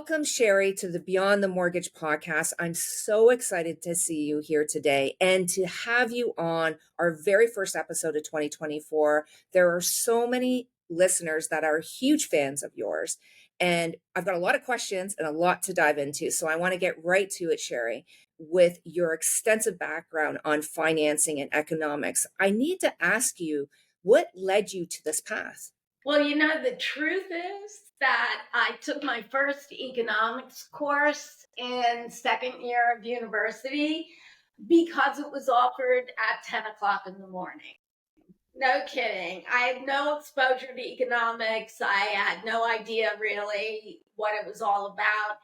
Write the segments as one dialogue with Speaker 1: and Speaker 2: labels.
Speaker 1: Welcome, Sherry, to the Beyond the Mortgage podcast. I'm so excited to see you here today and to have you on our very first episode of 2024. There are so many listeners that are huge fans of yours, and I've got a lot of questions and a lot to dive into. So I want to get right to it, Sherry. With your extensive background on financing and economics, I need to ask you, what led you to this path?
Speaker 2: Well, the truth is that I took my first economics course in second year of university because it was offered at 10 o'clock in the morning. No kidding. I had no exposure to economics. I had no idea really what it was all about.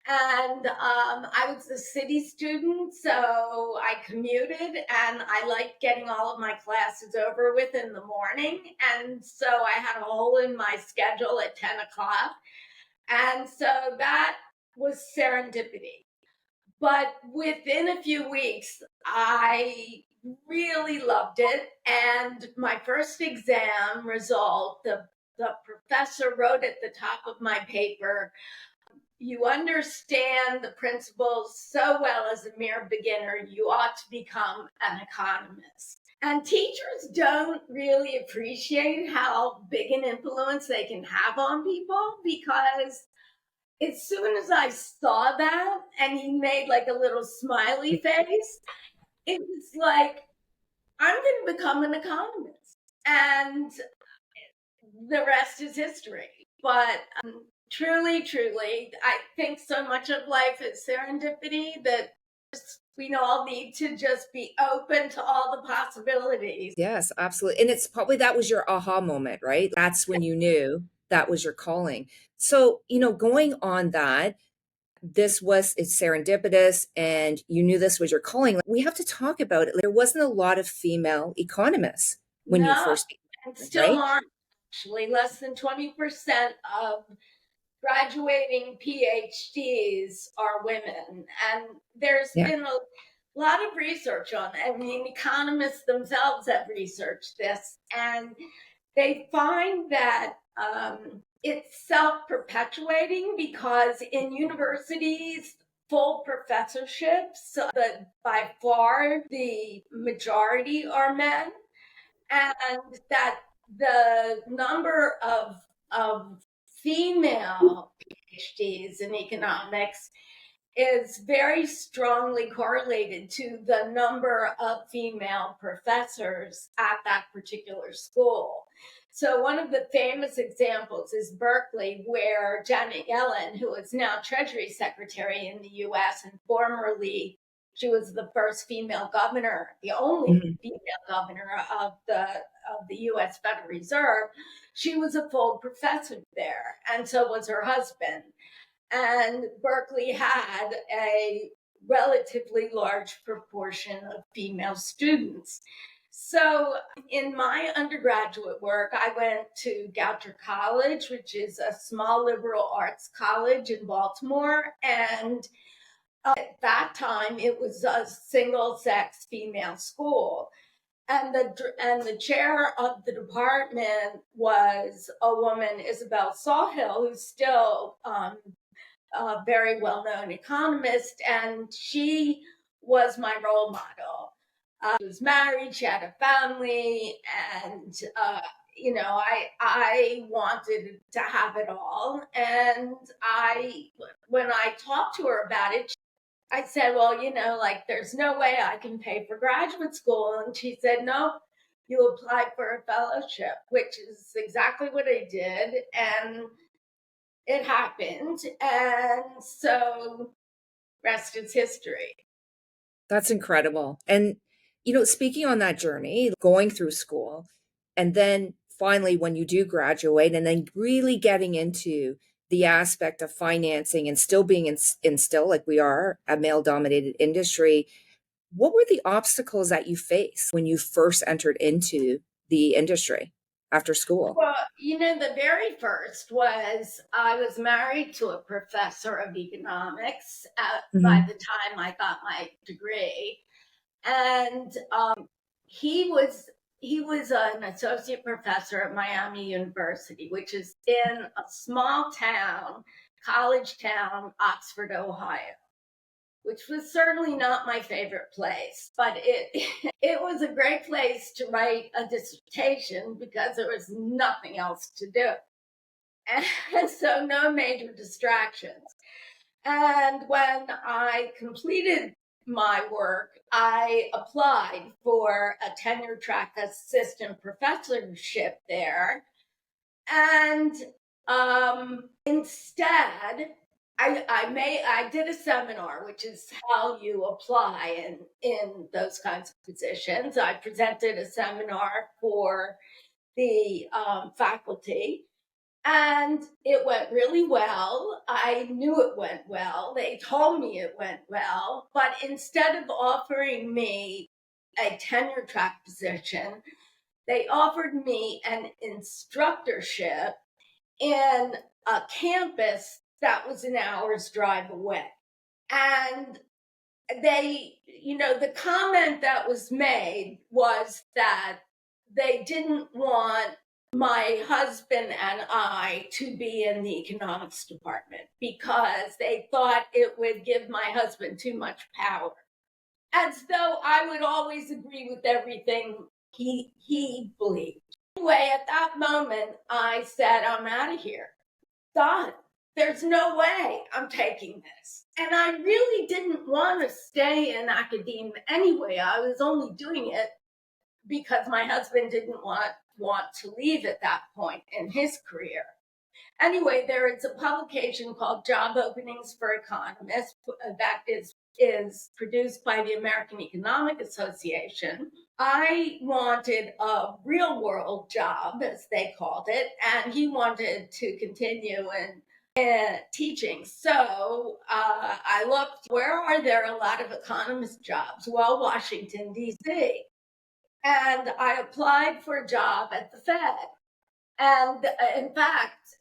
Speaker 2: And I was a city student, so I commuted and I liked getting all of my classes over with in the morning. And so I had a hole in my schedule at 10 o'clock. And so that was serendipity. But within a few weeks, I really loved it. And my first exam result, the professor wrote at the top of my paper, "You understand the principles so well as a mere beginner, you ought to become an economist." And teachers don't really appreciate how big an influence they can have on people, because as soon as I saw that and he made like a little smiley face, it was like, I'm going to become an economist. And the rest is history. But truly, I think so much of life is serendipity that we all need to just be open to all the possibilities.
Speaker 1: Yes, absolutely. And it's probably that was your aha moment, right? That's when you knew that was your calling. So, going on that, it's serendipitous and you knew this was your calling. We have to talk about it. There wasn't a lot of female economists when you
Speaker 2: No,
Speaker 1: first
Speaker 2: and
Speaker 1: began,
Speaker 2: still
Speaker 1: right?
Speaker 2: aren't. Actually, less than 20% of graduating PhDs are women. And there's
Speaker 1: Yeah.
Speaker 2: been a lot of research on it. I mean, economists themselves have researched this, and they find that it's self-perpetuating, because in universities, full professorships, by far the majority are men, and that the number of female PhDs in economics is very strongly correlated to the number of female professors at that particular school. So one of the famous examples is Berkeley, where Janet Yellen, who is now Treasury Secretary in the US, and formerly she was the first female governor, the only female governor of the US Federal Reserve, she was a full professor there, and so was her husband. And Berkeley had a relatively large proportion of female students. So in my undergraduate work, I went to Goucher College, which is a small liberal arts college in Baltimore. And at that time, it was a single-sex female school. And the chair of the department was a woman, Isabel Sawhill, who's still a very well-known economist, and she was my role model. She was married, she had a family, and I wanted to have it all. And when I talked to her about it, I said, well, there's no way I can pay for graduate school. And she said, no, you apply for a fellowship, which is exactly what I did. And it happened. And so rest is history.
Speaker 1: That's incredible. And, speaking on that journey, going through school, and then finally when you do graduate, and then really getting into the aspect of financing and still being in still like we are a male dominated industry, what were the obstacles that you faced when you first entered into the industry after school?
Speaker 2: Well, the very first was I was married to a professor of economics by the time I got my degree. And he was an associate professor at Miami University, which is in a small town college town, Oxford, Ohio, which was certainly not my favorite place, but it was a great place to write a dissertation because there was nothing else to do. And so no major distractions. And when I completed my work, I applied for a tenure track assistant professorship there. And instead, I did a seminar, which is how you apply in those kinds of positions. I presented a seminar for the faculty, and it went really well. I knew it went well. They told me it went well. But instead of offering me a tenure track position, they offered me an instructorship in a campus that was an hour's drive away. And the comment that was made was that they didn't want my husband and I to be in the economics department because they thought it would give my husband too much power. As though I would always agree with everything he believed. Anyway, at that moment, I said, I'm out of here. Done. There's no way I'm taking this. And I really didn't want to stay in academia anyway. I was only doing it because my husband didn't want to leave at that point in his career. Anyway, there is a publication called Job Openings for Economists that is produced by the American Economic Association. I wanted a real world job, as they called it, and he wanted to continue in teaching. So I looked, where are there a lot of economist jobs? Well, Washington, D.C. And I applied for a job at the Fed. And in fact,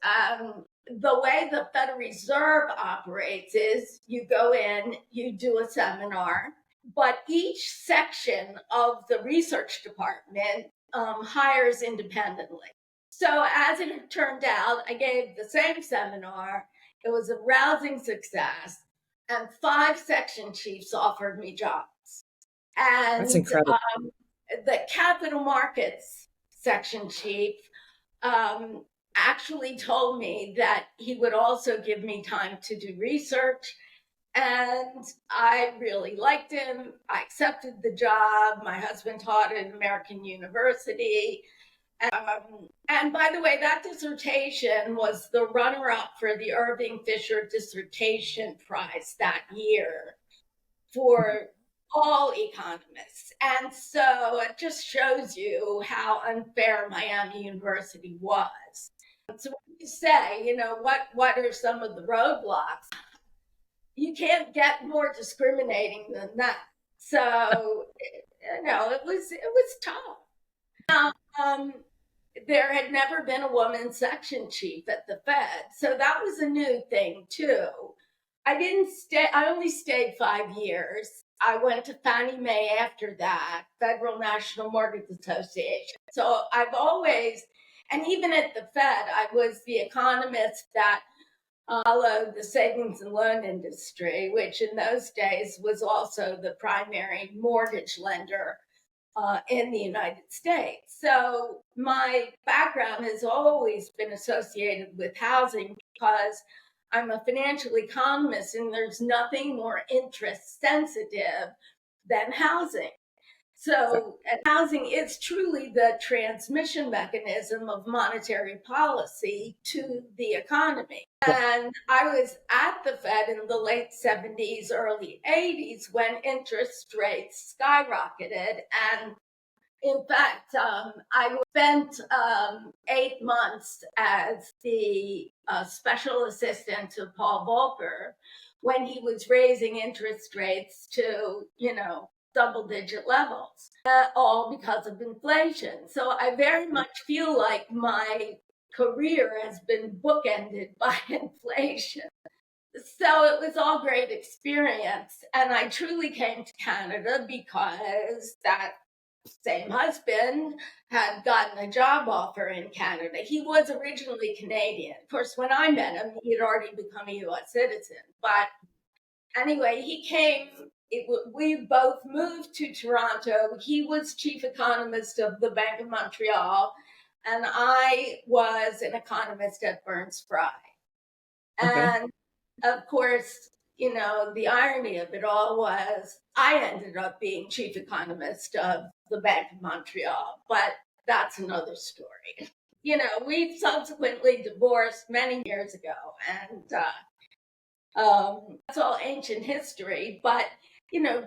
Speaker 2: the way the Federal Reserve operates is you go in, you do a seminar, but each section of the research department hires independently. So as it turned out, I gave the same seminar. It was a rousing success, and 5 section chiefs offered me jobs. And
Speaker 1: That's incredible.
Speaker 2: The capital markets section chief actually told me that he would also give me time to do research. And I really liked him. I accepted the job. My husband taught at American University. And by the way, that dissertation was the runner-up for the Irving Fisher Dissertation Prize that year for all economists. And so it just shows you how unfair Miami University was. So when you say, what are some of the roadblocks? You can't get more discriminating than that. So, it was tough. Now, there had never been a woman section chief at the Fed. So that was a new thing too. I only stayed 5 years. I went to Fannie Mae after that, Federal National Mortgage Association. So I've always, and even at the Fed, I was the economist that followed the savings and loan industry, which in those days was also the primary mortgage lender in the United States. So my background has always been associated with housing because I'm a financial economist, and there's nothing more interest sensitive than housing. So, and housing is truly the transmission mechanism of monetary policy to the economy. And I was at the Fed in the late 70s, early 80s when interest rates skyrocketed. And in fact, I spent 8 months as the special assistant to Paul Volcker when he was raising interest rates to, double-digit levels, all because of inflation. So I very much feel like my career has been bookended by inflation. So it was all great experience. And I truly came to Canada because that same husband had gotten a job offer in Canada. He was originally Canadian. Of course, when I met him, he had already become a US citizen. But anyway, he came. We both moved to Toronto. He was chief economist of the Bank of Montreal, and I was an economist at Burns Fry.
Speaker 1: Okay.
Speaker 2: And of course, the irony of it all was I ended up being chief economist of the Bank of Montreal, but that's another story. We subsequently divorced many years ago, and that's all ancient history. But,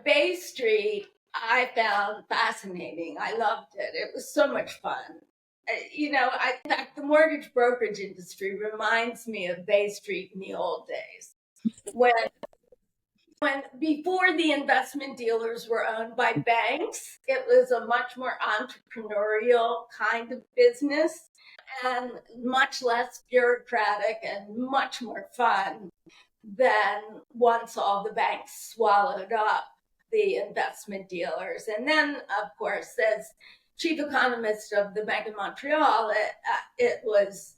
Speaker 2: Bay Street, I found fascinating. I loved it. It was so much fun. In fact, the mortgage brokerage industry reminds me of Bay Street in the old days when before the investment dealers were owned by banks, it was a much more entrepreneurial kind of business and much less bureaucratic and much more fun than once all the banks swallowed up the investment dealers. And then, of course, as chief economist of the Bank of Montreal, it was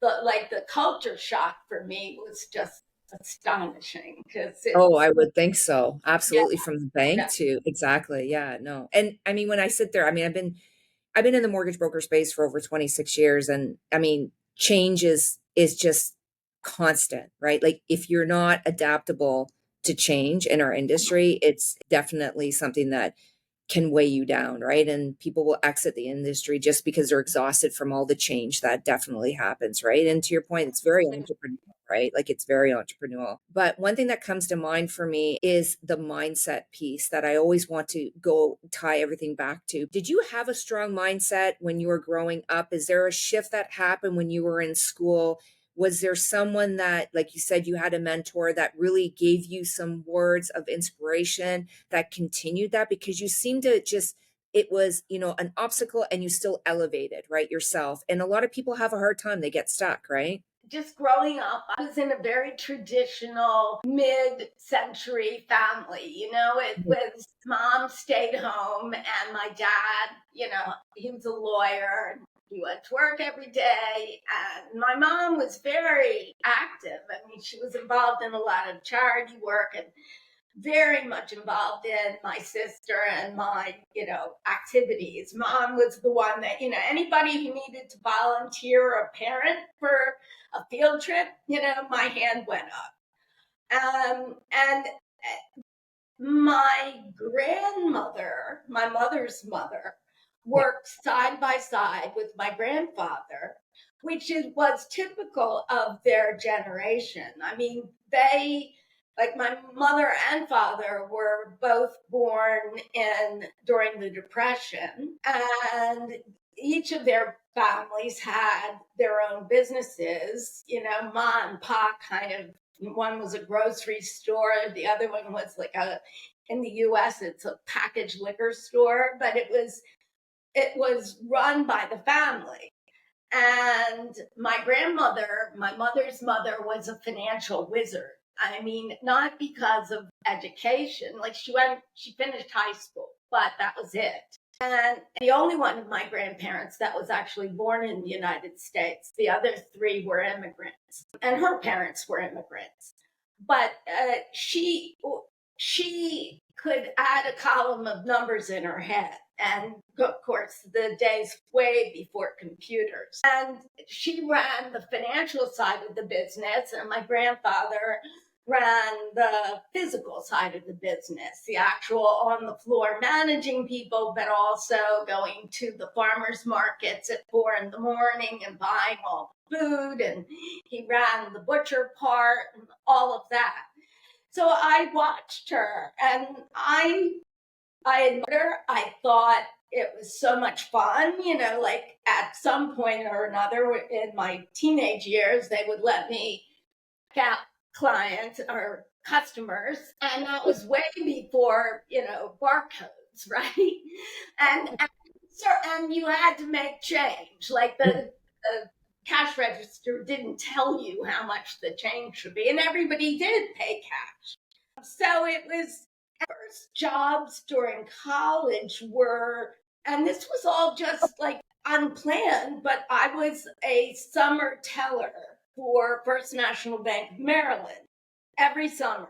Speaker 2: the culture shock for me was just astonishing because
Speaker 1: Oh,
Speaker 2: it's
Speaker 1: I would think so.
Speaker 2: yeah,
Speaker 1: Absolutely, from the bank
Speaker 2: yeah,
Speaker 1: to exactly. Yeah, no. And I mean, when I sit there, I mean, I've been in the mortgage broker space for over 26 years, and I mean, change is just constant, right? Like if you're not adaptable to change in our industry, it's definitely something that can weigh you down, right? And people will exit the industry just because they're exhausted from all the change that definitely happens, right? And to your point, it's very entrepreneurial, right? Like it's very entrepreneurial. But one thing that comes to mind for me is the mindset piece that I always want to go tie everything back to. Did you have a strong mindset when you were growing up? Is there a shift that happened when you were in school? Was there someone that, like you said, you had a mentor that really gave you some words of inspiration that continued that? Because you seem to just, it was, an obstacle and you still elevated, right, yourself. And a lot of people have a hard time, they get stuck, right?
Speaker 2: just growing up, I was in a very traditional mid-century family. It was mom stayed home and my dad, he was a lawyer and he went to work every day. And my mom was very active. I mean, she was involved in a lot of charity work and very much involved in my sister and my, activities. Mom was the one that, anybody who needed to volunteer a parent for a field trip, my hand went up. And my grandmother, my mother's mother,
Speaker 1: Yeah.
Speaker 2: worked side by side with my grandfather, which was typical of their generation. I mean, like my mother and father were both born during the Depression, and each of their families had their own businesses, ma and pa kind of. One was a grocery store, the other one was in the US it's a packaged liquor store, but it was run by the family. And my mother's mother, was a financial wizard. I mean, not because of education. Like she finished high school, but that was it. And the only one of my grandparents that was actually born in the United States. The other three were immigrants, and her parents were immigrants. But she could add a column of numbers in her head. And of course, the days way before computers. And she ran the financial side of the business, and my grandfather ran the physical side of the business, the actual on the floor managing people, but also going to the farmers markets at 4 a.m. and buying all the food. And he ran the butcher part and all of that. So I watched her and I admit her, I thought it was so much fun, like at some point or another in my teenage years, they would let me out clients or customers. And that was way before, barcodes, right? And you had to make change. Like the cash register didn't tell you how much the change should be. And everybody did pay cash. So it was, first jobs during college were, and this was all just like unplanned, but I was a summer teller for First National Bank of Maryland every summer.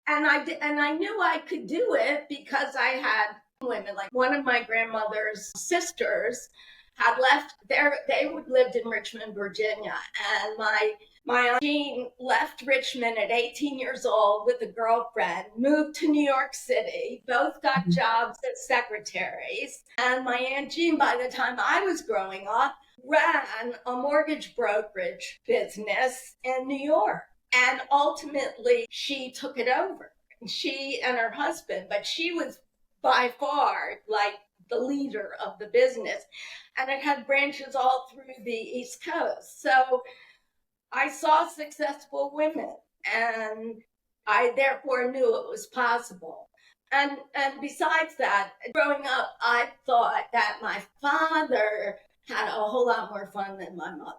Speaker 2: And I knew I could do it because I had women, like one of my grandmother's sisters had left there. They lived in Richmond, Virginia, and my aunt Jean left Richmond at 18 years old with a girlfriend, moved to New York City, both got jobs as secretaries. And my Aunt Jean, by the time I was growing up, ran a mortgage brokerage business in New York. And ultimately, she took it over. She and her husband, but she was by far like the leader of the business. And it had branches all through the East Coast. So I saw successful women, and I therefore knew it was possible. And besides that, growing up, I thought that my father had a whole lot more fun than my mother.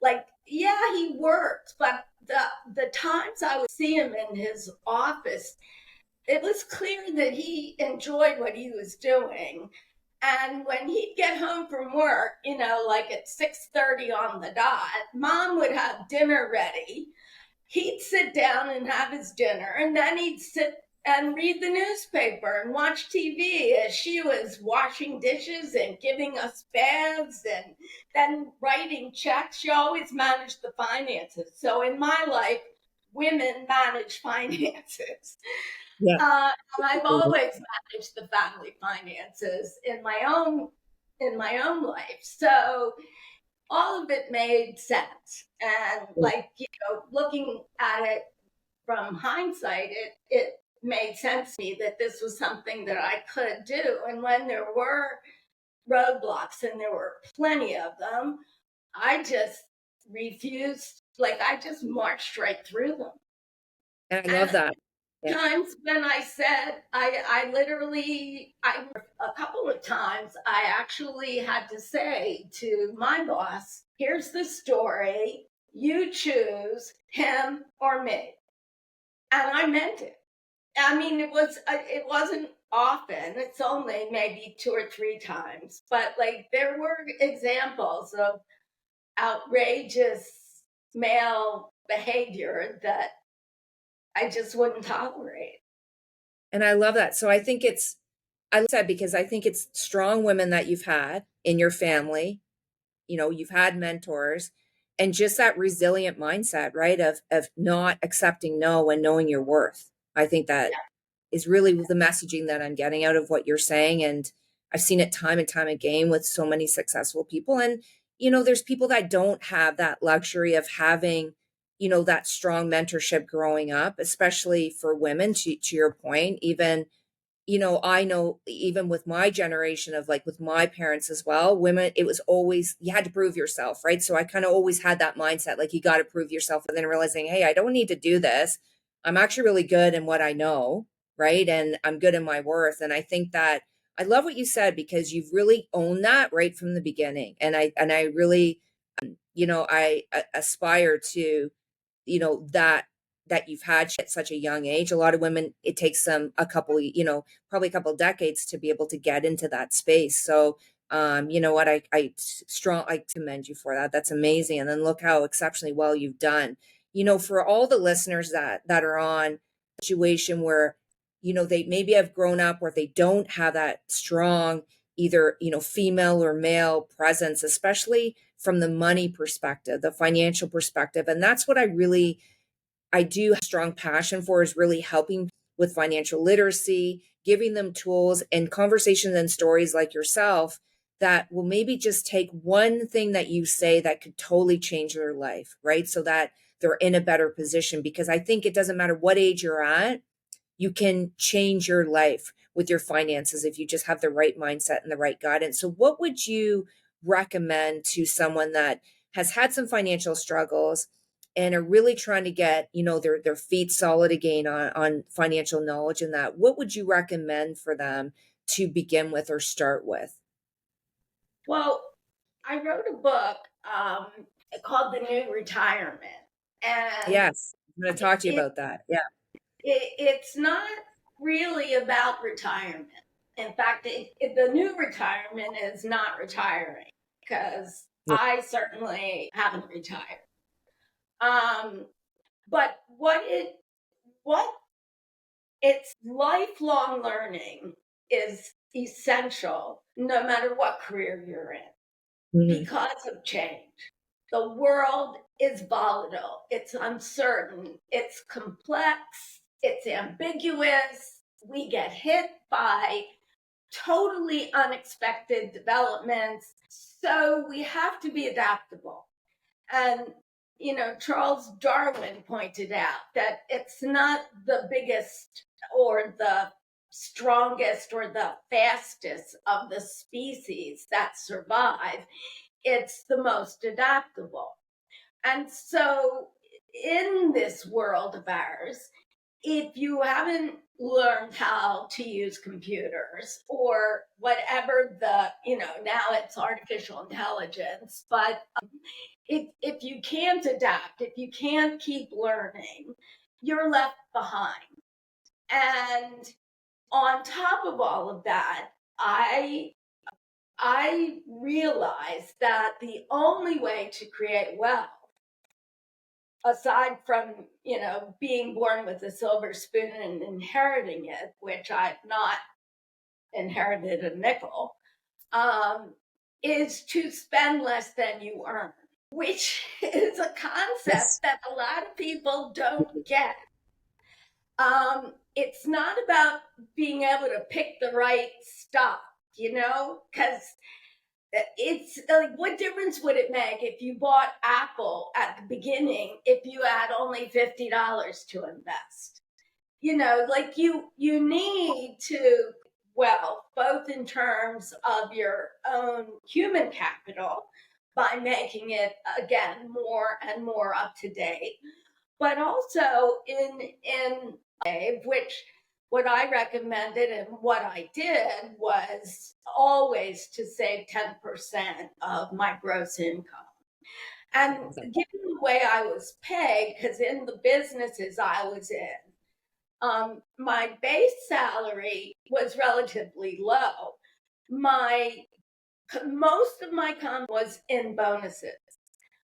Speaker 2: Like, yeah, he worked, but the times I would see him in his office, it was clear that he enjoyed what he was doing. And when he'd get home from work, like at 6:30 on the dot, mom would have dinner ready. He'd sit down and have his dinner, and then he'd sit and read the newspaper and watch TV as she was washing dishes and giving us baths and then writing checks. She always managed the finances. So in my life, women manage finances.
Speaker 1: Yeah.
Speaker 2: I've always managed the family finances in my own life. So all of it made sense. And looking at it from hindsight, it made sense to me that this was something that I could do. And when there were roadblocks, and there were plenty of them, I just refused. Like, I just marched right through them.
Speaker 1: And I love
Speaker 2: And
Speaker 1: that. Yeah.
Speaker 2: times when I said, a couple of times, I actually had to say to my boss, here's the story, you choose him or me. And I meant it. I mean, it wasn't often. It's only maybe 2 or 3 times, but like there were examples of outrageous male behavior that I just wouldn't tolerate.
Speaker 1: And I love that. So I said, because I think it's strong women that you've had in your family, you've had mentors, and just that resilient mindset, right? Of not accepting no and knowing your worth. I think that
Speaker 2: Yeah.
Speaker 1: is really the messaging that I'm getting out of what you're saying. And I've seen it time and time again with so many successful people. And, there's people that don't have that luxury of having, that strong mentorship growing up, especially for women, to your point. Even, I know even with my generation of, like, with my parents as well, women, it was always, you had to prove yourself, right? So I kind of always had that mindset, like, you got to prove yourself, and then realizing, hey, I don't need to do this. I'm actually really good in what I know, right? And I'm good in my worth. And I think that I love what you said, because you've really owned that right from the beginning. And I really, I aspire to, that you've had at such a young age. A lot of women, it takes them probably a couple decades to be able to get into that space. So, you know what, I commend you for that. That's amazing. And then look how exceptionally well you've done. For all the listeners that are on a situation where, they maybe have grown up where they don't have that strong, either, female or male presence, especially from the money perspective, the financial perspective. And that's what I do have a strong passion for, is really helping with financial literacy, giving them tools and conversations and stories like yourself that will maybe just take one thing that you say that could totally change their life, right? So that they're in a better position. Because I think it doesn't matter what age you're at, you can change your life with your finances if you just have the right mindset and the right guidance. So what would you recommend to someone that has had some financial struggles and are really trying to get, their feet solid again on financial knowledge? And that, what would you recommend for them to begin with or start with?
Speaker 2: Well, I wrote a book called The New Retirement. And
Speaker 1: Yes, I'm going to talk to you
Speaker 2: it,
Speaker 1: about that. Yeah.
Speaker 2: it's not really about retirement. In fact, the new retirement is not retiring, because
Speaker 1: Yeah.
Speaker 2: I certainly haven't retired. But what it's lifelong learning is essential no matter what career you're in,
Speaker 1: Mhm.
Speaker 2: because of change. The world is volatile, it's uncertain, it's complex, it's ambiguous. We get hit by totally unexpected developments. So we have to be adaptable. And, Charles Darwin pointed out that it's not the biggest or the strongest or the fastest of the species that survive, it's the most adaptable. And so, in this world of ours, if you haven't learned how to use computers or whatever now it's artificial intelligence, but if you can't adapt, if you can't keep learning, you're left behind. And on top of all of that, I realized that the only way to create wealth, aside from, being born with a silver spoon and inheriting it, which I've not inherited a nickel, is to spend less than you earn, which is a concept
Speaker 1: Yes.
Speaker 2: that a lot of people don't get. It's not about being able to pick the right stock, because it's like, what difference would it make if you bought Apple at the beginning if you had only $50 to invest? Like you need to wealth, both in terms of your own human capital by making it again more and more up to date, but also in which what I recommended and what I did was always to save 10% of my gross income. And given the way I was paid, because in the businesses I was in, my base salary was relatively low. Most of my income was in bonuses,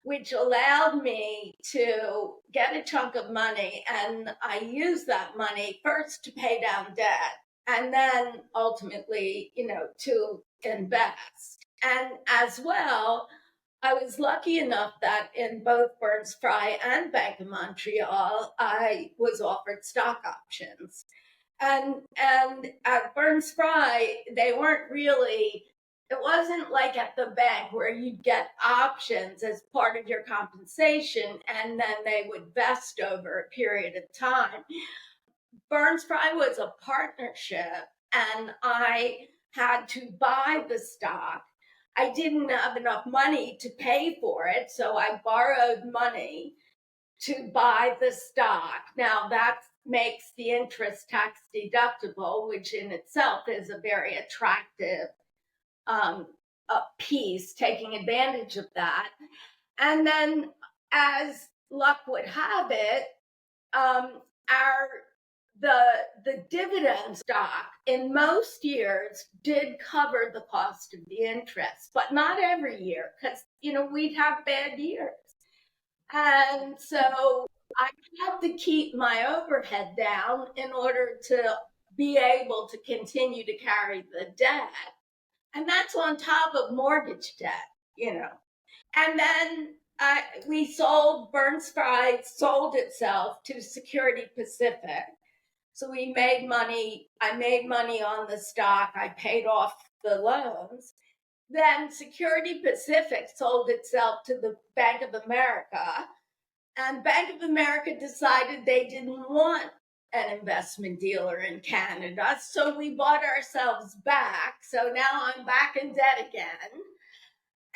Speaker 2: which allowed me to get a chunk of money, and I used that money first to pay down debt and then ultimately, to invest. And as well, I was lucky enough that in both Burns Fry and Bank of Montreal, I was offered stock options. And at Burns Fry, they weren't really, it wasn't like at the bank where you'd get options as part of your compensation and then they would vest over a period of time. Burns Fry was a partnership, and I had to buy the stock. I didn't have enough money to pay for it, so I borrowed money to buy the stock. Now that makes the interest tax deductible, which in itself is a very attractive piece, taking advantage of that. And then, as luck would have it, our the dividend stock in most years did cover the cost of the interest, but not every year, because we'd have bad years. And so I had to keep my overhead down in order to be able to continue to carry the debt. And that's on top of mortgage debt. And then we sold, Burns Fry sold itself to Security Pacific. So we made money. I made money on the stock. I paid off the loans. Then Security Pacific sold itself to the Bank of America. And Bank of America decided they didn't want an investment dealer in Canada. So we bought ourselves back. So now I'm back in debt again.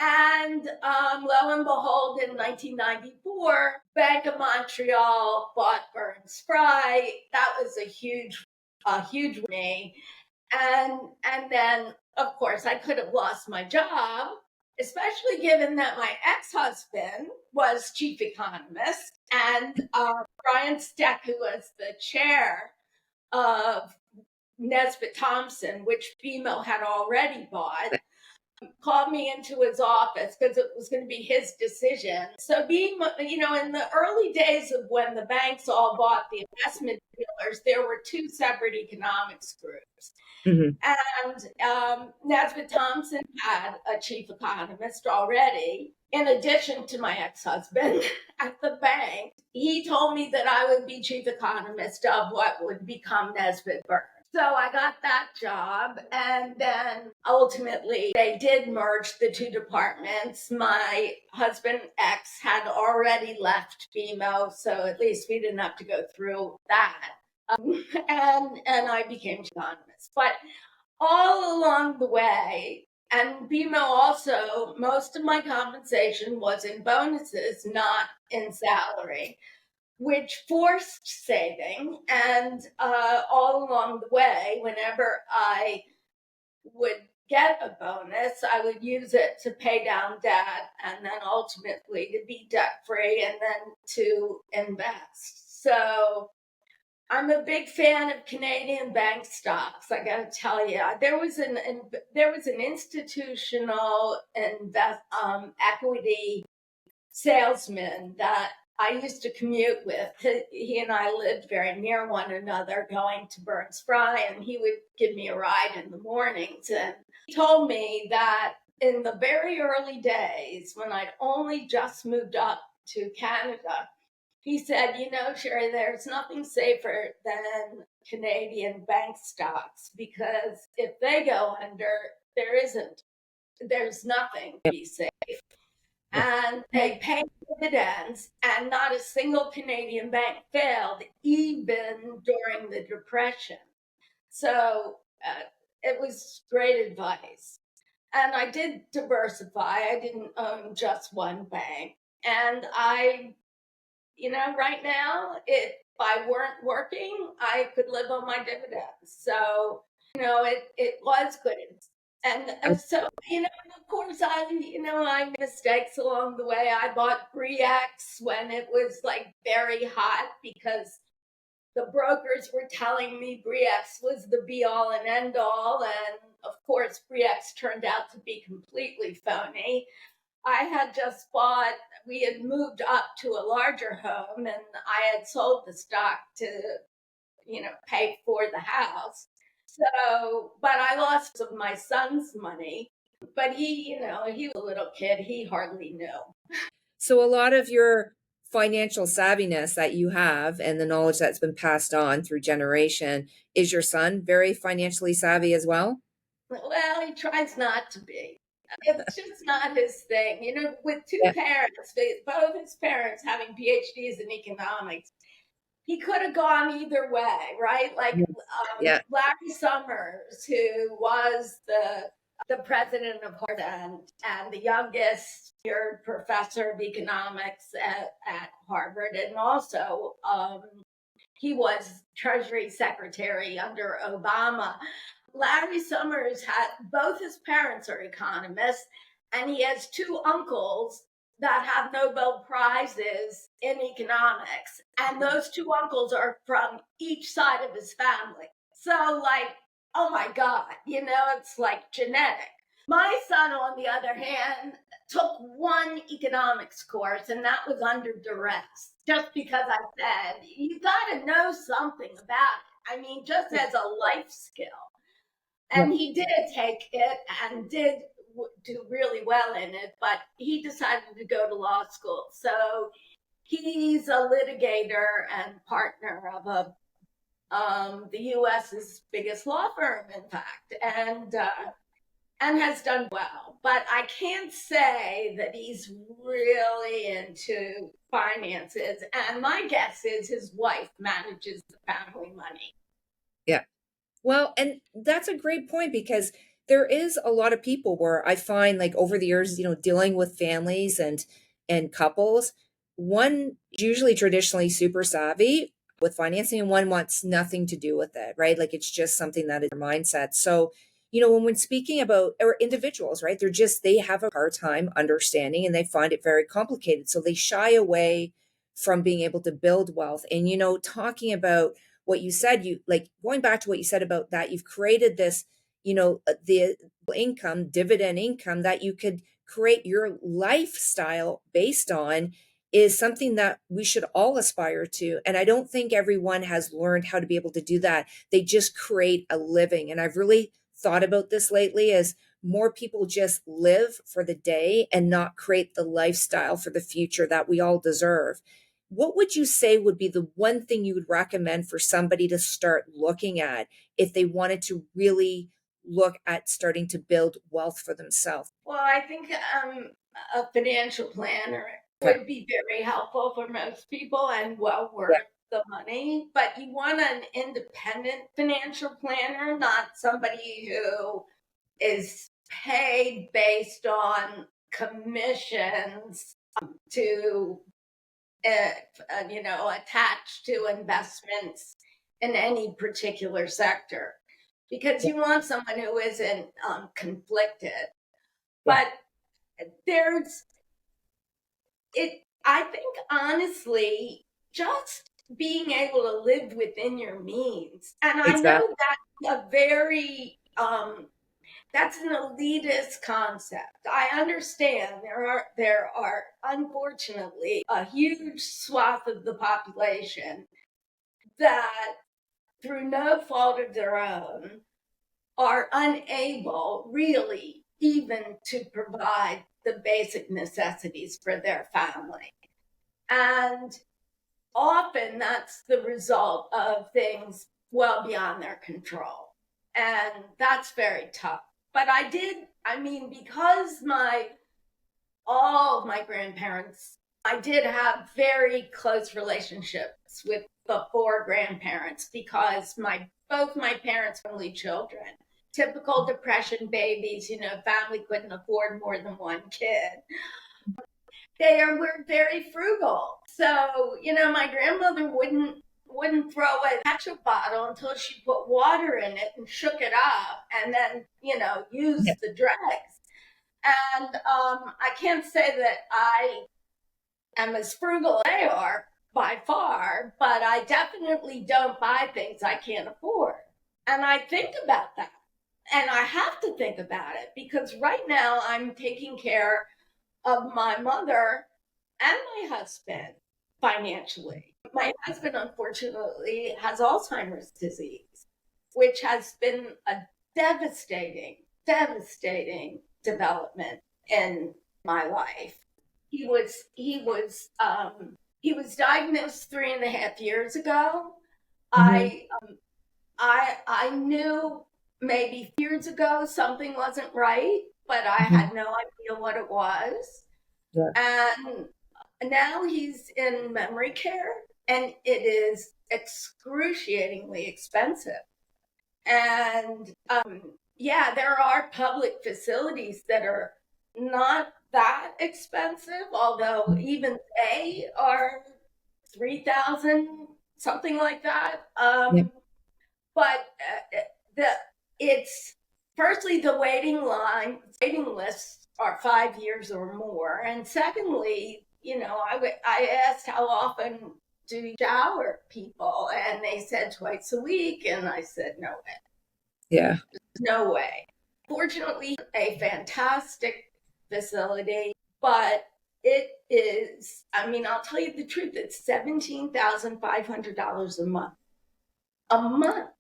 Speaker 2: And lo and behold, in 1994, Bank of Montreal bought Burns Fry. That was a huge me. And then, of course, I could have lost my job, especially given that my ex-husband was chief economist, and Brian Steck, who was the chair of Nesbitt Thompson, which BMO had already bought, called me into his office because it was going to be his decision. So being, in the early days of when the banks all bought the investment dealers, there were two separate economics groups.
Speaker 1: Mhm.
Speaker 2: And Nesbitt Thompson had a chief economist already, in addition to my ex-husband at the bank. He told me that I would be chief economist of what would become Nesbitt Burns. So I got that job, and then ultimately they did merge the two departments. My husband ex had already left BMO, so at least we didn't have to go through that. And I became economist. But all along the way, and BMO also, most of my compensation was in bonuses, not in salary, which forced saving. And all along the way, whenever I would get a bonus, I would use it to pay down debt and then ultimately to be debt free and then to invest. So I'm a big fan of Canadian bank stocks. I got to tell you, there was an institutional equity salesman that I used to commute with. He and I lived very near one another, going to Burns Fry, and he would give me a ride in the mornings. And he told me that in the very early days, when I'd only just moved up to Canada, he said, Sherry, there's nothing safer than Canadian bank stocks, because if they go under, there's nothing to be safe. And they pay dividends, and not a single Canadian bank failed, even during the Depression. So it was great advice. And I did diversify. I didn't own just one bank. And right now, if I weren't working, I could live on my dividends. So, it was good. And so, of course, I made mistakes along the way. I bought Bre-X when it was like very hot, because the brokers were telling me Bre-X was the be all and end all. And of course, Bre-X turned out to be completely phony. I had just we had moved up to a larger home, and I had sold the stock to, pay for the house. So, but I lost some of my son's money. But he was a little kid. He hardly knew.
Speaker 1: So a lot of your financial savviness that you have and the knowledge that's been passed on through generation, is your son very financially savvy as well?
Speaker 2: Well, he tries not to be. It's just not his thing. With two
Speaker 1: Yeah.
Speaker 2: parents, both his parents having PhDs in economics, he could have gone either way, right? Like
Speaker 1: Yeah.
Speaker 2: Larry Summers, who was the president of Harvard and the youngest professor of economics at Harvard, and also he was Treasury Secretary under Obama. Larry Summers had both his parents are economists, and he has two uncles that have Nobel Prizes in economics. And those two uncles are from each side of his family. So, oh my God, it's like genetic. My son, on the other hand, took one economics course, and that was under duress, just because I said, you got to know something about it. I mean, just as a life skill. And he did take it and did do really well in it, but he decided to go to law school. So he's a litigator and partner of the U.S.'s biggest law firm, in fact, and has done well. But I can't say that he's really into finances. And my guess is his wife manages the family money.
Speaker 1: Yeah. Well, and that's a great point, because there is a lot of people where I find, like, over the years, dealing with families and couples, one is usually traditionally super savvy with financing, and one wants nothing to do with it, right? Like, it's just something that is their mindset. So, when speaking about or individuals, right, they have a hard time understanding, and they find it very complicated. So they shy away from being able to build wealth. And, talking about what you said, you like going back to what you said about that, you've created this, the income, dividend income that you could create your lifestyle based on is something that we should all aspire to. And I don't think everyone has learned how to be able to do that. They just create a living. And I've really thought about this lately as more people just live for the day and not create the lifestyle for the future that we all deserve. What would you say would be the one thing you would recommend for somebody to start looking at if they wanted to really look at starting to build wealth for themselves?
Speaker 2: Well, I think a financial planner
Speaker 1: Okay.
Speaker 2: would be very helpful for most people and well
Speaker 1: Yeah.
Speaker 2: worth the money. But you want an independent financial planner, not somebody who is paid based on commissions to, attach to investments in any particular sector, because
Speaker 1: Yeah.
Speaker 2: you want someone who isn't conflicted.
Speaker 1: Yeah.
Speaker 2: But there's it. I think honestly, just being able to live within your means, and I know
Speaker 1: Exactly.
Speaker 2: that's a very that's an elitist concept. I understand there are unfortunately a huge swath of the population that through no fault of their own are unable really even to provide the basic necessities for their family. And often that's the result of things well beyond their control. And that's very tough. But because all of my grandparents, I did have very close relationships with the four grandparents because both my parents were only children. Typical depression babies, family couldn't afford more than one kid. Were very frugal. So, my grandmother wouldn't throw away the ketchup bottle until she put water in it and shook it up and then,
Speaker 1: Yeah.
Speaker 2: used the dregs. And I can't say that I am as frugal as they are by far, but I definitely don't buy things I can't afford. And I think about that. And I have to think about it because right now I'm taking care of my mother and my husband financially. My husband, unfortunately, has Alzheimer's disease, which has been a devastating, devastating development in my life. He was diagnosed 3.5 years ago.
Speaker 1: Hmm.
Speaker 2: I knew maybe years ago something wasn't right, but I
Speaker 1: Hmm.
Speaker 2: had no idea what it was.
Speaker 1: Yeah.
Speaker 2: And now he's in memory care, and it is excruciatingly expensive. And yeah, there are public facilities that are not that expensive, although even they are 3,000, something like that.
Speaker 1: Yeah.
Speaker 2: But the it's firstly the waiting lists are 5 years or more, and secondly, I asked how often do you shower people, and they said twice a week, and I said no way,
Speaker 1: Yeah.
Speaker 2: no way. Fortunately, a fantastic facility, but it is. I mean, I'll tell you the truth. It's $17,500 a month. A month.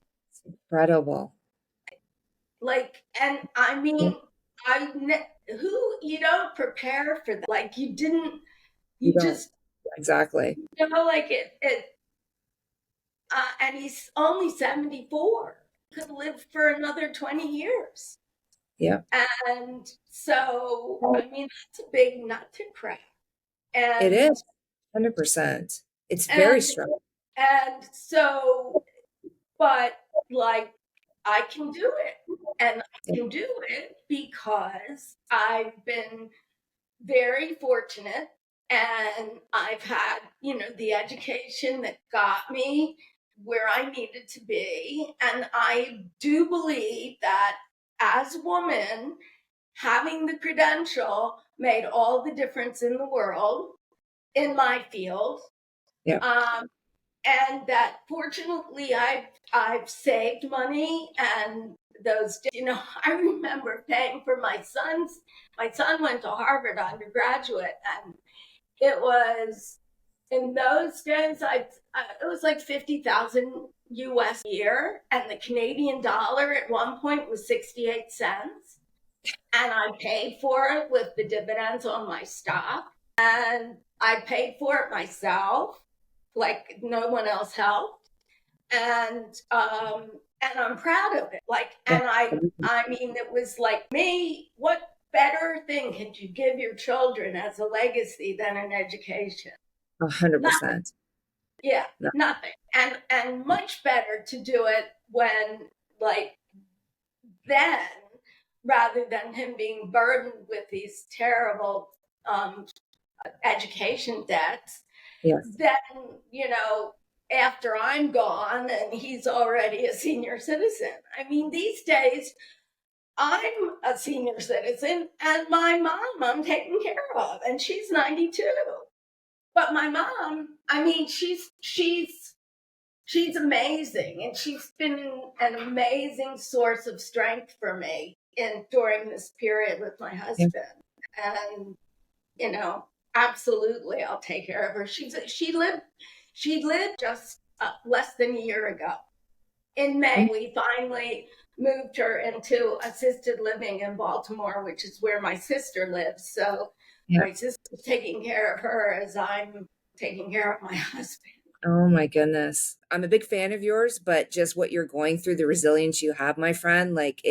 Speaker 1: Incredible.
Speaker 2: And I
Speaker 1: Yeah.
Speaker 2: mean, who you don't prepare for that. Like you didn't,
Speaker 1: You
Speaker 2: you
Speaker 1: don't.
Speaker 2: just,
Speaker 1: Exactly.
Speaker 2: like and he's only 74. Could live for another 20 years.
Speaker 1: Yeah.
Speaker 2: And so, I mean, that's a big nut to crack.
Speaker 1: It
Speaker 2: And,
Speaker 1: is 100%. It's very
Speaker 2: and,
Speaker 1: stressful.
Speaker 2: and so, but like, I can do it. And I can do it because I've been very fortunate and I've had, the education that got me where I needed to be. And I do believe that as a woman, having the credential made all the difference in the world in my field.
Speaker 1: Yeah.
Speaker 2: Um, and that fortunately I've saved money, and those, I remember paying for my son went to Harvard undergraduate, and it was, in those days, it was like 50,000 US a year, and the Canadian dollar at one point was 68 cents. And I paid for it with the dividends on my stock. And I paid for it myself, like no one else helped. And I'm proud of it. Like,
Speaker 1: Yeah,
Speaker 2: and I mean, it was like me, what better thing can you give your children as a legacy than an education? Nothing.
Speaker 1: 100%.
Speaker 2: Yeah,
Speaker 1: No,
Speaker 2: nothing. And much better to do it when, like, then, rather than him being burdened with these terrible um, education debts,
Speaker 1: yes.
Speaker 2: then, after I'm gone and he's already a senior citizen. I mean, these days, I'm a senior citizen, and my mom I'm taking care of, and she's 92. But my mom, I mean, she's amazing, and she's been an amazing source of strength for me during this period with my
Speaker 1: Yeah.
Speaker 2: husband. And you know absolutely, I'll take care of her. She lived just less than a year ago. In May, we finally moved her into assisted living in Baltimore, which is where my sister lives. So
Speaker 1: Yeah.
Speaker 2: my sister's taking care of her as I'm taking care of my husband.
Speaker 1: Oh my goodness. I'm a big fan of yours, but just what you're going through, the resilience you have, my friend, like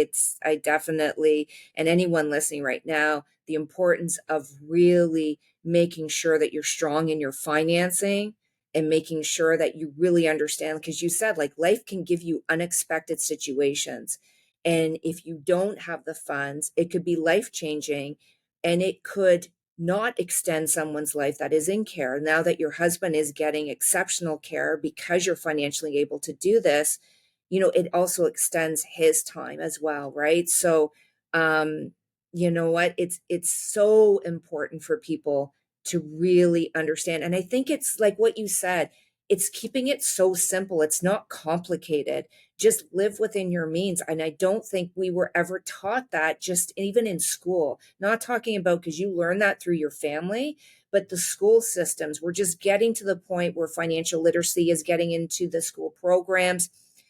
Speaker 1: I definitely, and anyone listening right now, the importance of really making sure that you're strong in your financing and making sure that you really understand, because you said like life can give you unexpected situations. And if you don't have the funds, it could be life changing, and it could not extend someone's life that is in care. Now that your husband is getting exceptional care because you're financially able to do this, it also extends his time as well, right? So, um, you know what? It's so important for people to really understand. And I think it's like what you said, it's keeping it so simple. It's not complicated. Just live within your means. And I don't think we were ever taught that, just even in school. Not talking about because you learn that through your family, but the school systems, we're just getting to the point where financial literacy is getting into the school programs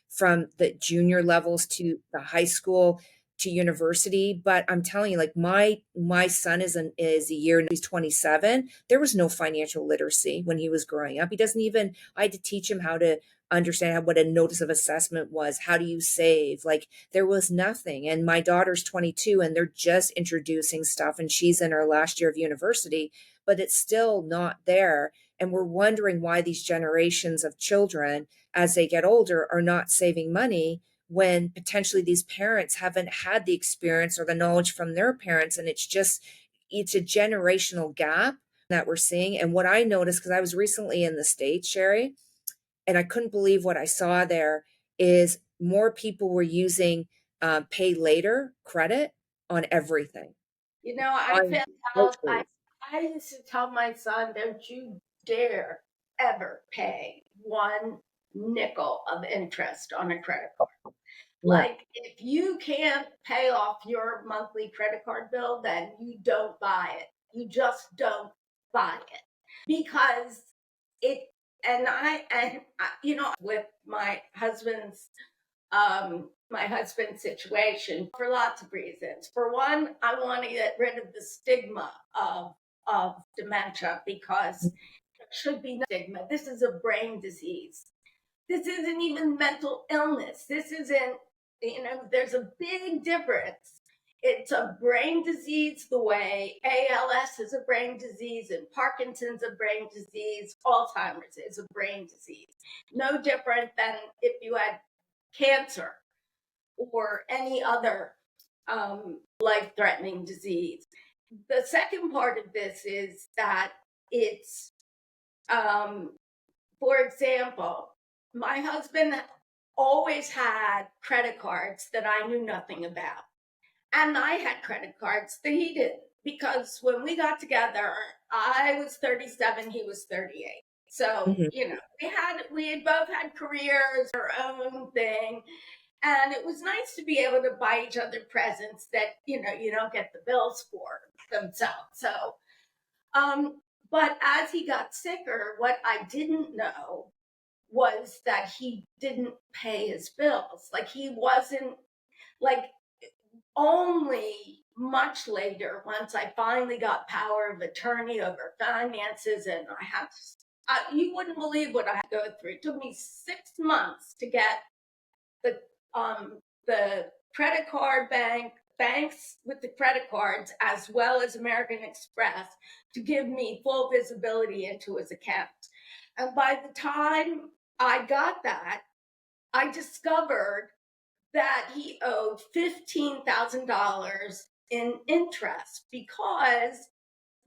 Speaker 1: from the junior levels to the high school to university. But I'm telling you, like my son is a year, he's 27. There was no financial literacy when he was growing up. He doesn't even, I had to teach him how to understand what a notice of assessment was. How do you save? Like there was nothing. And my daughter's 22 and they're just introducing stuff, and she's in her last year of university, but it's still not there. And we're wondering why these generations of children, as they get older, are not saving money when potentially these parents haven't had the experience or the knowledge from their parents. And it's a generational gap that we're seeing. And what I noticed, because I was recently in the States, Sherry, and I couldn't believe what I saw there, is more people were using pay later credit on everything.
Speaker 2: I
Speaker 1: On
Speaker 2: found out,
Speaker 1: groceries.
Speaker 2: I used to tell my son, don't you dare ever pay one nickel of interest on a credit card.
Speaker 1: Yeah.
Speaker 2: Like, if you can't pay off your monthly credit card bill, then you don't buy it. You just don't buy it. Because it, with my husband's situation, for lots of reasons. For one, I want to get rid of the stigma of dementia, because there should be no stigma. This is a brain disease. This isn't even mental illness. This isn't, there's a big difference. It's a brain disease the way ALS is a brain disease and Parkinson's a brain disease, Alzheimer's is a brain disease. No different than if you had cancer or any other life-threatening disease. The second part of this is that it's, for example, my husband always had credit cards that I knew nothing about. And I had credit cards that he didn't. Because when we got together, I was 37, he was 38. So,
Speaker 1: Mhm.
Speaker 2: we had both had careers, our own thing. And it was nice to be able to buy each other presents that, you don't get the bills for themselves. So, um, but as he got sicker, what I didn't know was that he didn't pay his bills. Like he wasn't like only much later, once I finally got power of attorney over finances, and I had you wouldn't believe what I had to go through. It took me 6 months to get the the credit card banks with the credit cards as well as American Express to give me full visibility into his account. And by the time I got that, I discovered that he owed $15,000 in interest because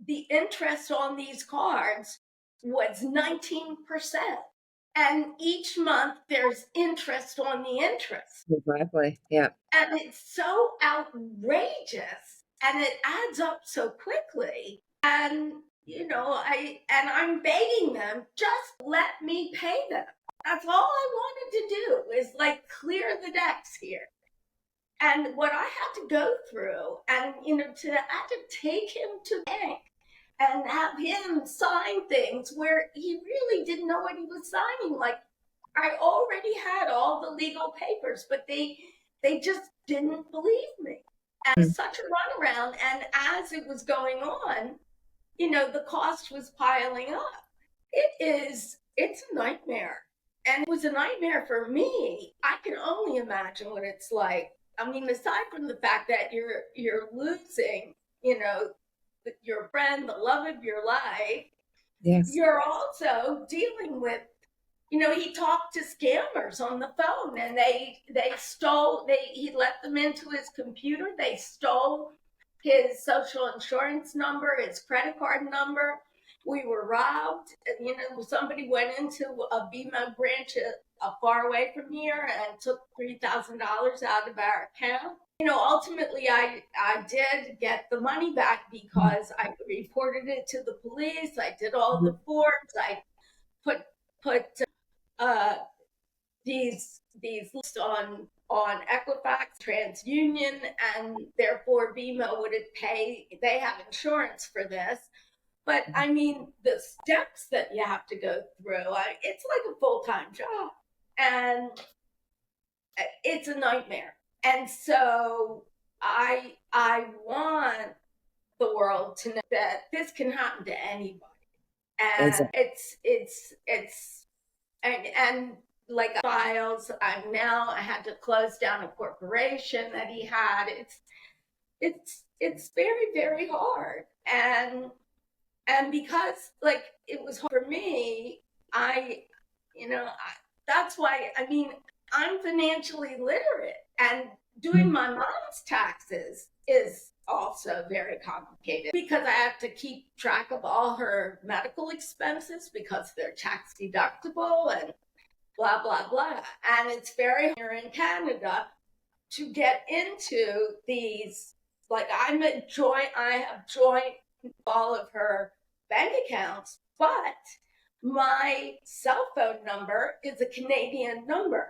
Speaker 2: the interest on these cards was 19%. And each month there's interest on the interest.
Speaker 1: Exactly. Yeah.
Speaker 2: And it's so outrageous and it adds up so quickly. And, I'm begging them, just let me pay them. That's all I wanted to do is like clear the decks here. And what I had to go through and, I had to take him to the bank and have him sign things where he really didn't know what he was signing. Like I already had all the legal papers, but they just didn't believe me. And
Speaker 1: Mm.
Speaker 2: such a runaround. And as it was going on, the cost was piling up. It's a nightmare. And it was a nightmare for me. I can only imagine what it's like. I mean, aside from the fact that you're losing, your friend, the love of your life,
Speaker 1: Yes.
Speaker 2: you're also dealing with, he talked to scammers on the phone and he let them into his computer. They stole his social insurance number, his credit card number. We were robbed. Somebody went into a BMO branch far away from here and took $3,000 out of our account. Ultimately, I did get the money back because I reported it to the police. I did all the forms. I put uh, these lists on Equifax, TransUnion, and therefore BMO wouldn't pay. They have insurance for this. But I mean, the steps that you have to go through, it's like a full-time job. And it's a nightmare. And so I want the world to know that this can happen to anybody. And
Speaker 1: Exactly.
Speaker 2: and like files, I had to close down a corporation that he had. It's very, very hard. And because like it was hard for me, I you know I, that's why I'm financially literate, and doing my mom's taxes is also very complicated because I have to keep track of all her medical expenses because they're tax deductible and blah blah blah. And it's very hard here in Canada to get into these. Like I have joined all of her bank accounts, but my cell phone number is a Canadian number.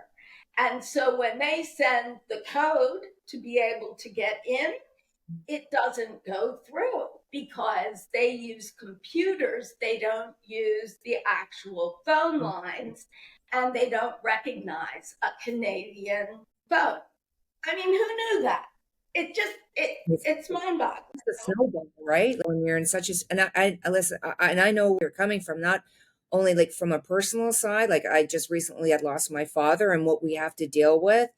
Speaker 2: And so when they send the code to be able to get in, it doesn't go through because they use computers. They don't use the actual phone lines, and they don't recognize a Canadian phone. I mean, who knew that? It's mind boggling.
Speaker 1: The snowball, right? When you're in such a, and I listen, and I know where you're coming from, not only like from a personal side, like I just recently had lost my father and what we have to deal with,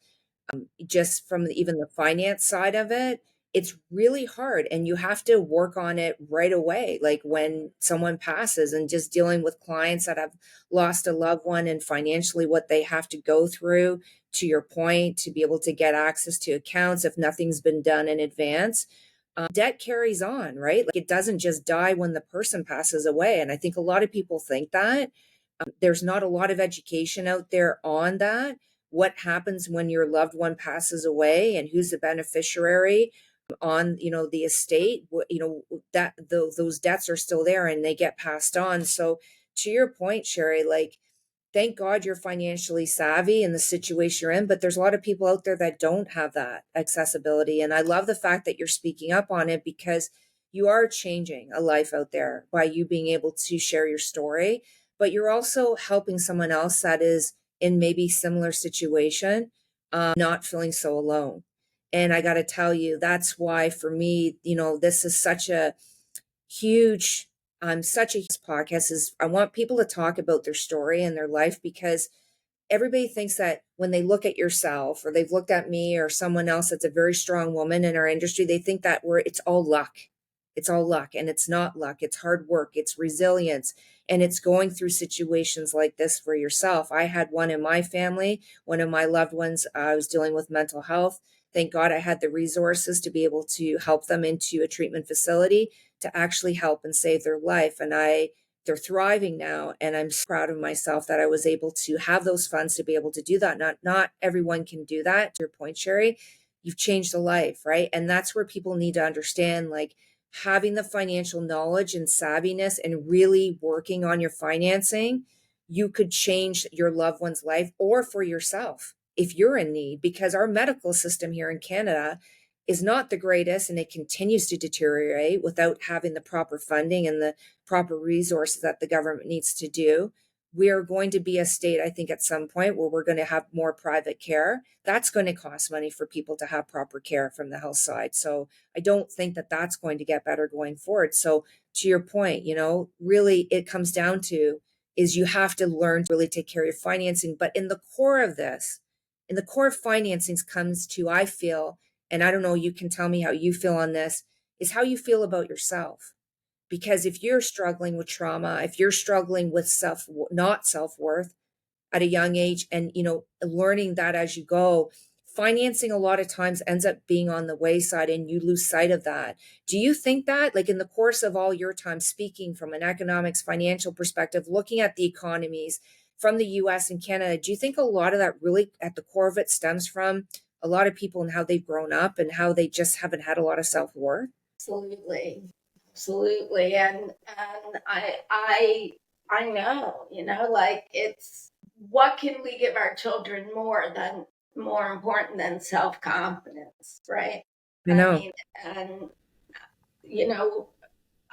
Speaker 1: just from even the finance side of it, it's really hard and you have to work on it right away. Like when someone passes and just dealing with clients that have lost a loved one and financially what they have to go through, to your point, to be able to get access to accounts if nothing's been done in advance. Debt carries on, right? Like it doesn't just die when the person passes away. And I think a lot of people think that. There's not a lot of education out there on that. What happens when your loved one passes away and who's the beneficiary on, the estate, that those debts are still there and they get passed on. So to your point, Sherry, like, thank God you're financially savvy in the situation you're in, but there's a lot of people out there that don't have that accessibility. And I love the fact that you're speaking up on it, because you are changing a life out there by you being able to share your story, but you're also helping someone else that is in maybe similar situation, not feeling so alone. And I got to tell you, that's why for me, this is such a huge such a podcast. Is I want people to talk about their story and their life, because everybody thinks that when they look at yourself, or they've looked at me or someone else that's a very strong woman in our industry, they think that it's all luck. It's all luck, and it's not luck. It's hard work, it's resilience, and it's going through situations like this for yourself. I had one in my family, one of my loved ones. I was dealing with mental health. Thank God I had the resources to be able to help them into a treatment facility to actually help and save their life. And they're thriving now, and I'm so proud of myself that I was able to have those funds to be able to do that. Not everyone can do that. To your point, Sherry, you've changed a life, right? And that's where people need to understand, like, having the financial knowledge and savviness and really working on your financing, you could change your loved one's life, or for yourself if you're in need, because our medical system here in Canada is not the greatest, and it continues to deteriorate without having the proper funding and the proper resources that the government needs to do. We are going to be a state, I think, at some point where we're going to have more private care. That's going to cost money for people to have proper care from the health side. So I don't think that that's going to get better going forward. So to your point, really it comes down to is you have to learn to really take care of your financing. But in the core of this, in the core of financings comes to, I feel, and I don't know, you can tell me how you feel on this, is how you feel about yourself. Because if you're struggling with trauma, if you're struggling with not self-worth at a young age, and learning that as you go, financing a lot of times ends up being on the wayside, and you lose sight of that. Do you think that, like, in the course of all your time speaking from an economics financial perspective, looking at the economies from the US and Canada, do you think a lot of that really at the core of it stems from a lot of people and how they've grown up and how they just haven't had a lot of self-worth?
Speaker 2: Absolutely. Absolutely. And I know, like, it's what can we give our children more important than self-confidence, right?
Speaker 1: I
Speaker 2: I
Speaker 1: know.
Speaker 2: mean, and you know,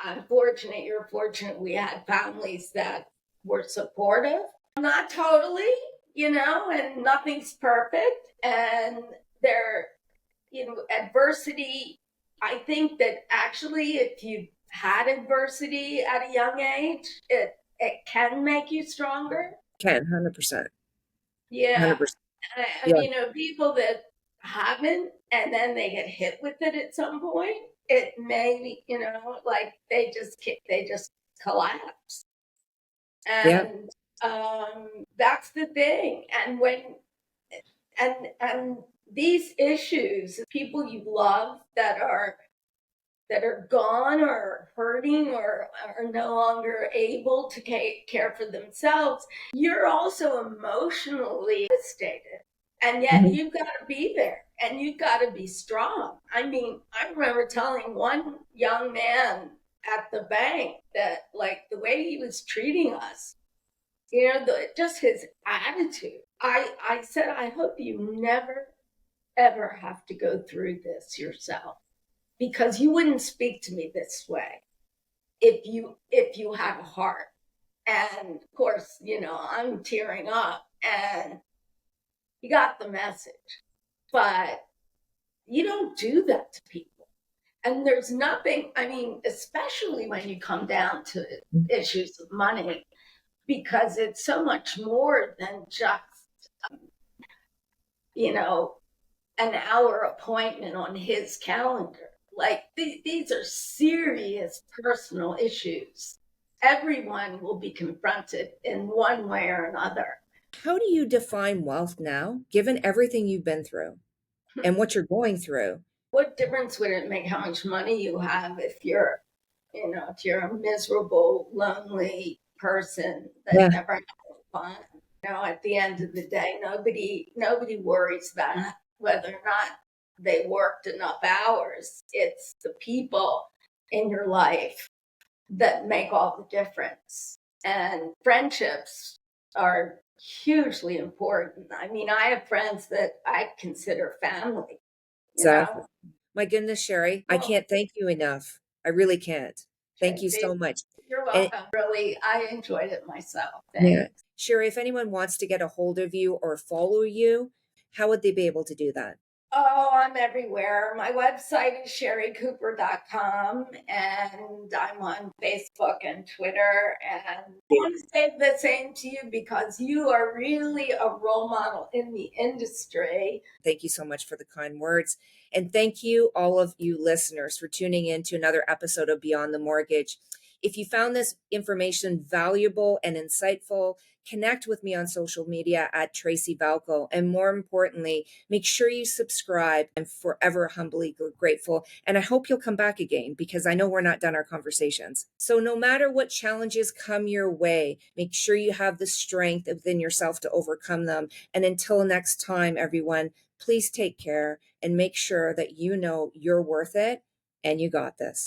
Speaker 2: I'm fortunate, you're fortunate, we had families that were supportive. Not totally, and nothing's perfect. And there, adversity, I think that actually, if you had adversity at a young age, it can make you stronger.
Speaker 1: Can 100%.
Speaker 2: Yeah.
Speaker 1: 100%.
Speaker 2: I
Speaker 1: Yeah.
Speaker 2: mean, people that haven't and then they get hit with it at some point, it may, like they just collapse.
Speaker 1: Yeah.
Speaker 2: And that's the thing. And and these issues, people you love that are gone or hurting or are no longer able to care for themselves, you're also emotionally devastated. And yet
Speaker 1: Mhm.
Speaker 2: you've got to be there and you've got to be strong. I mean, I remember telling one young man at the bank that, like, the way he was treating us, just his attitude. I said, I hope you never, ever have to go through this yourself, because you wouldn't speak to me this way if you had a heart. And of course, I'm tearing up, and you got the message. But you don't do that to people. And there's nothing, I mean, especially when you come down to issues of money, because it's so much more than just, you know, an hour appointment on his calendar. Like, these are serious personal issues. Everyone will be confronted in one way or another.
Speaker 1: How do you define wealth now, given everything you've been through and what you're going through?
Speaker 2: What difference would it make how much money you have if you're a miserable, lonely person that
Speaker 1: Yeah.
Speaker 2: never had fun? At the end of the day, nobody worries about whether or not they worked enough hours. It's the people in your life that make all the difference. and friendships are hugely important. I mean, I have friends that I consider family, you
Speaker 1: Exactly.
Speaker 2: know?
Speaker 1: My goodness, Sherry, I
Speaker 2: Well,
Speaker 1: can't thank you enough. I really can't. Thank you
Speaker 2: Tracy,
Speaker 1: so much.
Speaker 2: you're
Speaker 1: And
Speaker 2: welcome. Really, I enjoyed it myself.
Speaker 1: yeah,
Speaker 2: Thanks.
Speaker 1: Sherry, if anyone wants to get a hold of you or follow you, how would they be able to do that?
Speaker 2: Oh, I'm everywhere. My website is sherrycooper.com, and I'm on Facebook and Twitter. And I want to say the same to you because you are really a role model in the industry.
Speaker 1: Thank you so much for the kind words. And thank you, all of you listeners, for tuning in to another episode of Beyond the Mortgage. If you found this information valuable and insightful, connect with me on social media at Tracy Valko. And more importantly, make sure you subscribe. I'm forever humbly grateful. And I hope you'll come back again because I know we're not done our conversations. So, no matter what challenges come your way, make sure you have the strength within yourself to overcome them. And until next time, everyone, please take care and make sure that you know you're worth it and you got this.